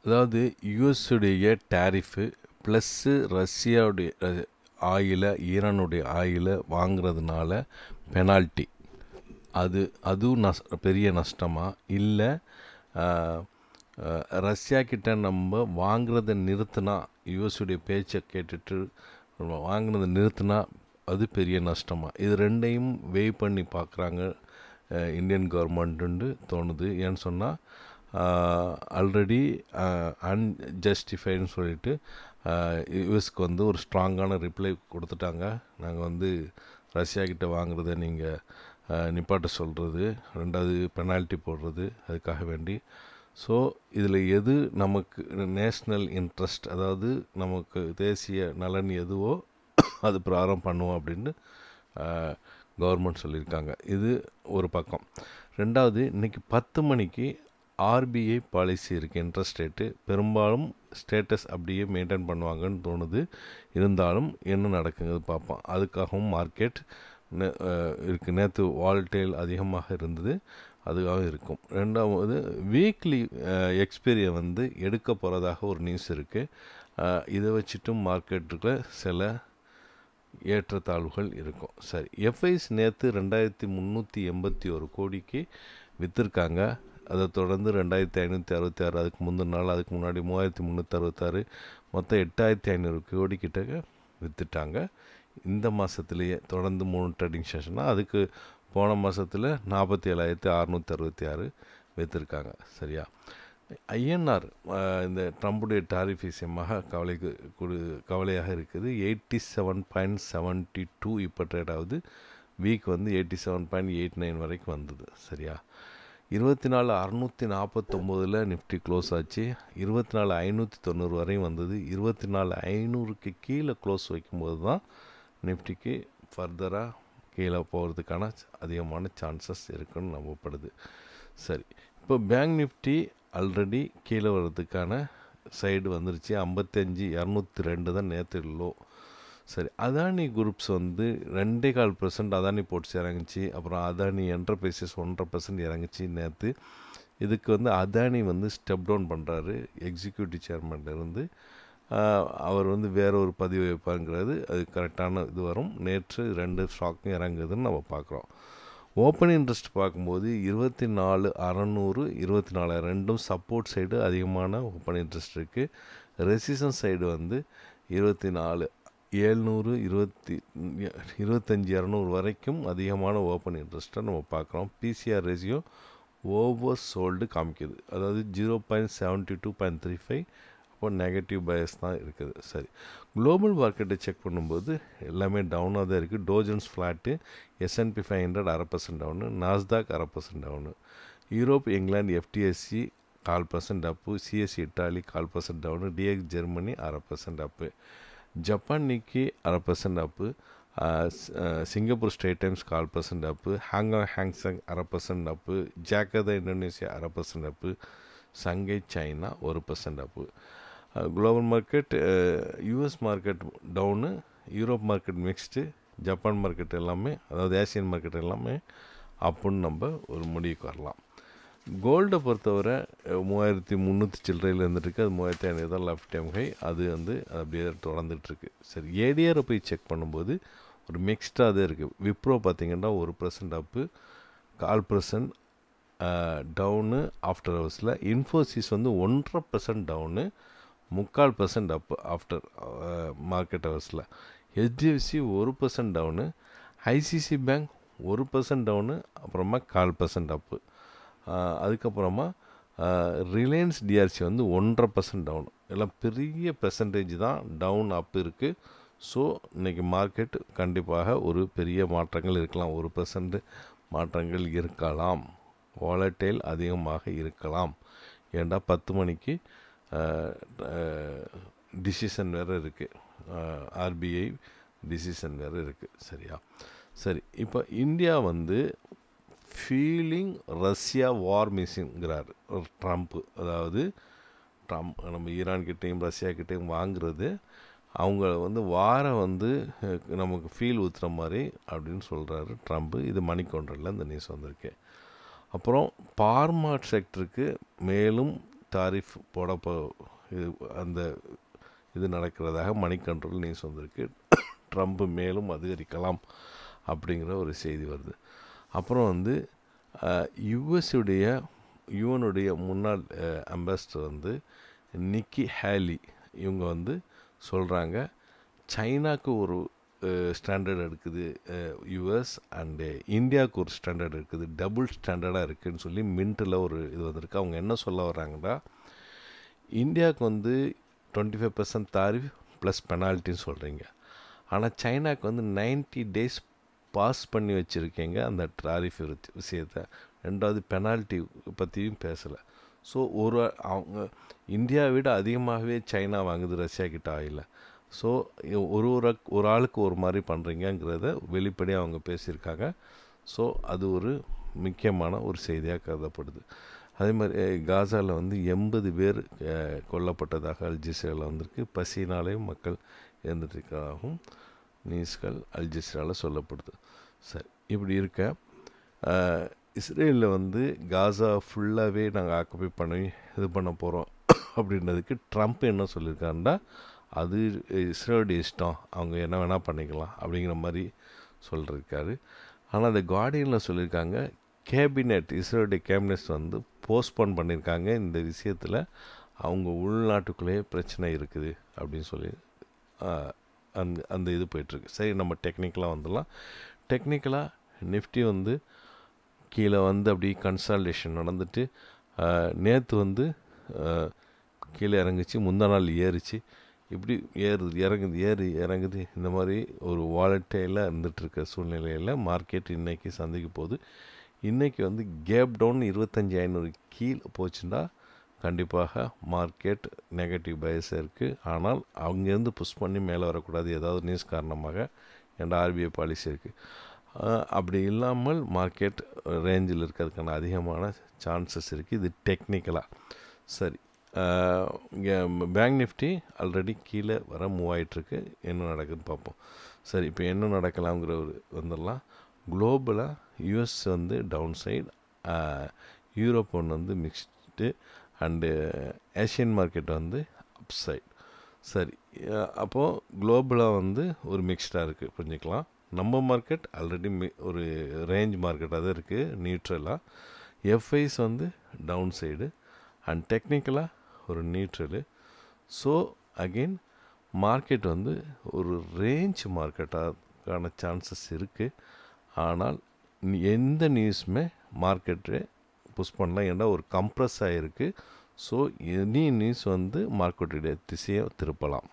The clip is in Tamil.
அதாவது யுஎஸ்ஸுடைய டேரிஃபு ப்ளஸ்ஸு ரஷ்யாவுடைய ஆயிலை ஈரானுடைய ஆயிலை வாங்குறதுனால பெனால்ட்டி அதுவும் பெரிய நஷ்டமா இல்லை ரஷ்யா கிட்ட நம்ம வாங்குறதை நிறுத்தினா யுஎஸ்ஸுடைய பேச்சை கேட்டுட்டு வாங்கினதை நிறுத்தினா அது பெரிய நஷ்டமா? இது ரெண்டையும் வெய் பண்ணி பார்க்குறாங்க இந்தியன் கவர்மெண்ட்டுன்னு தோணுது. ஏன்னு சொன்னால் ஆல்ரெடி அன்ஜஸ்டிஃபைடுன்னு சொல்லிட்டு யுஎஸ்க்கு வந்து ஒரு ஸ்ட்ராங்கான ரிப்ளை கொடுத்துட்டாங்க. நாங்கள் ரஷ்யா கிட்ட வாங்குறத நீங்கள் நிப்பாட்ட சொல்கிறது, ரெண்டாவது பெனால்ட்டி போடுறது அதுக்காக வேண்டி. ஸோ இதில் எது நமக்கு நேஷ்னல் இன்ட்ரெஸ்ட், அதாவது நமக்கு தேசிய நலன் எதுவோ அது பிராரம் பண்ணுவோம் அப்படின்னு கவர்மெண்ட் சொல்லியிருக்காங்க. இது ஒரு பக்கம். ரெண்டாவது, இன்றைக்கி 10 மணிக்கு ஆர்பிஐ பாலிசி இருக்குது. இன்ட்ரெஸ்ட் ரேட்டு பெரும்பாலும் ஸ்டேட்டஸ் அப்படியே மெயின்டைன் பண்ணுவாங்கன்னு தோணுது. இருந்தாலும் என்ன நடக்குங்கிறது பார்ப்போம். அதுக்காகவும் மார்க்கெட் இருக்குது. நேற்று வால்டைல் அதிகமாக இருந்தது, அதுக்காக இருக்கும். ரெண்டாவது, வீக்லி எக்ஸ்பீரியை எடுக்க போகிறதாக ஒரு நியூஸ் இருக்குது. இதை வச்சுட்டும் மார்க்கெட்டுக்குள்ள சில ஏற்றத்தாழ்வுகள் இருக்கும். சரி, எஃப்ஐஸ் நேற்று 2381 கோடிக்கு விற்றுருக்காங்க. அதை தொடர்ந்து 2566, அதுக்கு முந்தின நாள், அதுக்கு முன்னாடி 3366, மொத்தம் 8500 கோடி கிட்ட விற்றுட்டாங்க. இந்த மாதத்துலேயே தொடர்ந்து 3 ட்ரேடிங் செஷனாக, அதுக்கு போன மாதத்தில் 47,666 விற்றுருக்காங்க. சரியா? ஐஎன்ஆர் இந்த ட்ரம்புடைய டாரிஃப் விஷயமாக கவலையாக இருக்குது. 87.72 இப்போ ட்ரேட் ஆகுது. வீக் 87.89 வரைக்கும் வந்தது. சரியா? 24,649 நிஃப்டி க்ளோஸ் ஆச்சு. 24,590 வரையும் வந்தது. 24,500க்கு கீழே க்ளோஸ் வைக்கும்போது தான் நிஃப்டிக்கு ஃபர்தராக கீழே போகிறதுக்கான அதிகமான சான்சஸ் இருக்குன்னு நம்பப்படுது. சரி, இப்போ பேங்க் நிஃப்டி ஆல்ரெடி கீழே வர்றதுக்கான சைடு வந்துருச்சு. 55,202 தான் நேற்று லோ. சரி, அதானி குரூப்ஸ் 2.25% அதானி போட்டு இறங்குச்சு. அப்புறம் அதானி என்டர்பிரைசஸ் 1.5% இறங்குச்சு நேற்று. இதுக்கு அதானி ஸ்டெப் டவுன் பண்ணுறாரு எக்ஸிக்யூட்டிவ் சேர்மன்லேருந்து. அவர் வேற ஒரு பதிவு வைப்பாங்கிறது அது கரெக்டான இது வரும். நேற்று 2 ஸ்டாக்கும் இறங்குதுன்னு நம்ம பார்க்குறோம். ஓப்பன் இன்ட்ரெஸ்ட் பார்க்கும்போது 24,600, 24,000 ரெண்டும் சப்போர்ட் சைடு அதிகமான ஓப்பன் இன்ட்ரெஸ்ட் இருக்குது. ரெசிஸ்டன்ஸ் சைடு 24,700, 25,200 வரைக்கும் அதிகமான ஓப்பன் இன்ட்ரெஸ்ட்டை நம்ம பார்க்குறோம். பிசிஆர் ரேஷியோ ஓவர் சோல்டு காமிக்குது, அதாவது 0.72.35. அப்போ நெகட்டிவ் பயஸ் தான் இருக்குது. சரி, குளோபல் மார்க்கெட்டை செக் பண்ணும்போது எல்லாமே டவுனாக தான் இருக்குது. Dow Jones flat, S&P 500 0.5% down, Nasdaq 0.5% down, Europe, England, FTSE 0.25% up, CSE Italy 0.25% down, DX Germany 0.5% up, Japan Nikkei 0.5% up, Singapore Straits Times 0.5% up, Hong Kong Hang Seng 0.5% up, Jakarta Indonesia 0.5% up, Shanghai China 1% up. Global market, US market down, Europe market mixed, Japan market எல்லாமே, அதாவது ஏசியன் மார்க்கெட் எல்லாமே அப்புடின்னு நம்ம ஒரு முடிவுக்கு வரலாம். கோல்டை பொறுத்தவரை 3,300 சில்லறையில் இருந்துட்டுருக்கு. அது 3,500 தான் லைஃப் டைம் ஹை. அது அப்படியே தொடர்ந்துட்டுருக்கு. சரி, ஏடிஆரை போய் செக் பண்ணும்போது ஒரு மிக்ஸ்டாக தான் இருக்குது. விப்ரோ பார்த்திங்கன்னா 1% அப்பு, 0.25% டவுனு ஆஃப்டர் ஹவர்ஸில். Infosys 1.5% down, 3/4% up after market ஹவர்ஸில். HDFC 1% down, ICICI bank 1% down, அப்புறமா 0.25% அப்பு. அதுக்கப்புறமா ரிலையன்ஸ் டிஆர்சி 1.5% டவுன். எல்லாம் பெரிய பெர்சன்டேஜ் தான் டவுன் அப் இருக்குது. ஸோ இன்றைக்கி மார்க்கெட் கண்டிப்பாக ஒரு பெரிய மாற்றங்கள் இருக்கலாம். 1% மாற்றங்கள் இருக்கலாம். வாலட்டைல் அதிகமாக இருக்கலாம். ஏண்டா 10 மணிக்கு டிசிஷன் வேறு இருக்குது, ஆர்பிஐ டிசிஷன் வேறு இருக்குது. சரியா? சரி, இப்போ இந்தியா ஃபீலிங் ரஷ்யா வார் மிஷின்ங்கிறார் ட்ரம்ப்பு. அதாவது ட்ரம்ப் நம்ம ஈரான்கிட்டையும் ரஷ்யாக்கிட்டையும் வாங்குறது அவங்க வாரை நமக்கு ஃபீல் ஊற்றுற மாதிரி அப்படின்னு சொல்கிறாரு ட்ரம்ப்பு. இது மணிக்கொண்டரில் இந்த நியூஸ் வந்திருக்கு. அப்புறம் பார்மா செக்டருக்கு மேலும் டாரிஃப் இது அந்த இது நடக்கிறதாக மணி கண்ட்ரோல் நியூஸ் வந்திருக்கு. ட்ரம்ப் மேலும் அதிகரிக்கலாம் அப்படிங்கிற ஒரு செய்தி வருது. அப்புறம் வந்து யுஎனுடைய முன்னாள் அம்பாசிடர் வந்து நிக்கி ஹேலி இவங்க வந்து சொல்கிறாங்க, சைனாக்கு ஒரு ஸ்டாண்டர்ட் இருக்குது யுஎஸ் அண்டு இந்தியாவுக்கு ஒரு ஸ்டாண்டர்ட் இருக்குது, டபுள் ஸ்டாண்டர்டாக இருக்குதுன்னு சொல்லி மின்ட்டில் ஒரு இது வந்திருக்கு. அவங்க என்ன சொல்ல வர்றாங்கன்னா, இந்தியாவுக்கு வந்து 25% தாரிஃப் ப்ளஸ் பெனால்ட்டின்னு சொல்கிறீங்க, ஆனால் சைனாவுக்கு வந்து 90 days பாஸ் பண்ணி வச்சுருக்கீங்க அந்த டாரிஃப் விஷயத்தை. ரெண்டாவது பெனால்ட்டி பற்றியும் பேசலை. ஸோ அவங்க இந்தியாவை விட அதிகமாகவே சைனா வாங்குது ரஷ்யா கிட்ட ஆயில். ஸோ ஒரு ஆளுக்கு ஒரு மாதிரி பண்ணுறீங்கிறத வெளிப்படையாக அவங்க பேசியிருக்காங்க. ஸோ அது ஒரு முக்கியமான ஒரு செய்தியாக கருதப்படுது. அதே மாதிரி காசாவில் வந்து 80 பேர் கொல்லப்பட்டதாக அல்ஜசீராவில் வந்திருக்கு. பசினாலேயும் மக்கள் இறந்துட்டுருக்காகவும் நியூஸ்கள் அல்ஜசீராவில் சொல்லப்படுது. சரி, இப்படி இருக்க இஸ்ரேலில் வந்து காசா ஃபுல்லாகவே நாங்கள் ஆக்குபை பண்ணி இது பண்ண போகிறோம் அப்படின்றதுக்கு ட்ரம்ப் என்ன சொல்லியிருக்காருன்னா, அது இஸ்ரேலுடைய இஷ்டம், அவங்க என்ன வேணால் பண்ணிக்கலாம் அப்படிங்கிற மாதிரி சொல்லியிருக்காரு. ஆனால் அந்த கார்டியனில் சொல்லியிருக்காங்க, இஸ்ரேலுடைய கேபினெட்ஸ் வந்து போஸ்ட்போன் பண்ணியிருக்காங்க, இந்த விஷயத்தில் அவங்க உள்நாட்டுக்குள்ளேயே பிரச்சனை இருக்குது அப்படின்னு சொல்லி அந்த இது போயிட்டுருக்கு. சரி, நம்ம டெக்னிக்கலாக வந்துடலாம். டெக்னிக்கலாக நிஃப்டி வந்து கீழே வந்து அப்படி கன்சால்டேஷன் நடந்துட்டு நேற்று வந்து கீழே இறங்குச்சு, முந்தா நாள் ஏறிச்சு, இப்படி இறங்குது. இந்த மாதிரி ஒரு வாலட்டைலாக இருந்துகிட்ருக்க சூழ்நிலையில் மார்க்கெட் இன்றைக்கி சந்திக்க போகுது. இன்றைக்கி வந்து கேப் டவுன் 25,500 கீழே போச்சுன்னா கண்டிப்பாக மார்க்கெட் நெகட்டிவ் பயஸாக இருக்குது. ஆனால் அங்கேருந்து புஷ் பண்ணி மேலே வரக்கூடாது, ஏதாவது நியூஸ் காரணமாக, என்ற ஆர்பிஐ பாலிசி இருக்குது. அப்படி இல்லாமல் மார்க்கெட் ரேஞ்சில் இருக்கிறதுக்கான அதிகமான சான்சஸ் இருக்குது. இது டெக்னிக்கலாக. சரி, இங்கே பேங்க் நிஃப்டி ஆல்ரெடி கீழே வர மூவ் ஆகிட்டுருக்கு. என்ன நடக்குதுன்னு பார்ப்போம். சரி, இப்போ என்ன நடக்கலாங்கிற ஒரு வந்துடலாம். குளோபலாக யூஎஸ் வந்து டவுன் சைடு, யூரோப் ஒன்று வந்து மிக்ஸ்டு, அண்டு ஏஷியன் மார்க்கெட் வந்து அப் சைடு. சரி, அப்போது குளோபலாக வந்து ஒரு மிக்ஸ்டாக இருக்குது புரிஞ்சுக்கலாம். நம்ம மார்க்கெட் ஆல்ரெடி ஒரு ரேஞ்ச் மார்க்கெட்டாக தான் இருக்குது, நியூட்ரலாக. எஃப்ஐஸ் வந்து டவுன் சைடு அண்ட் டெக்னிக்கலாக ஒரு நியூட்ரலு. ஸோ அகெயின் மார்க்கெட் வந்து ஒரு ரேஞ்ச் மார்க்கெட்டான சான்சஸ் இருக்குது. ஆனால் எந்த நியூஸுமே மார்க்கெட்டை புஷ் பண்ணலாம், ஏன்னா ஒரு கம்ப்ரஸ் ஆகிருக்கு. ஸோ எனி நியூஸ் வந்து மார்க்கெட்டுடைய திசையை திருப்பலாம்.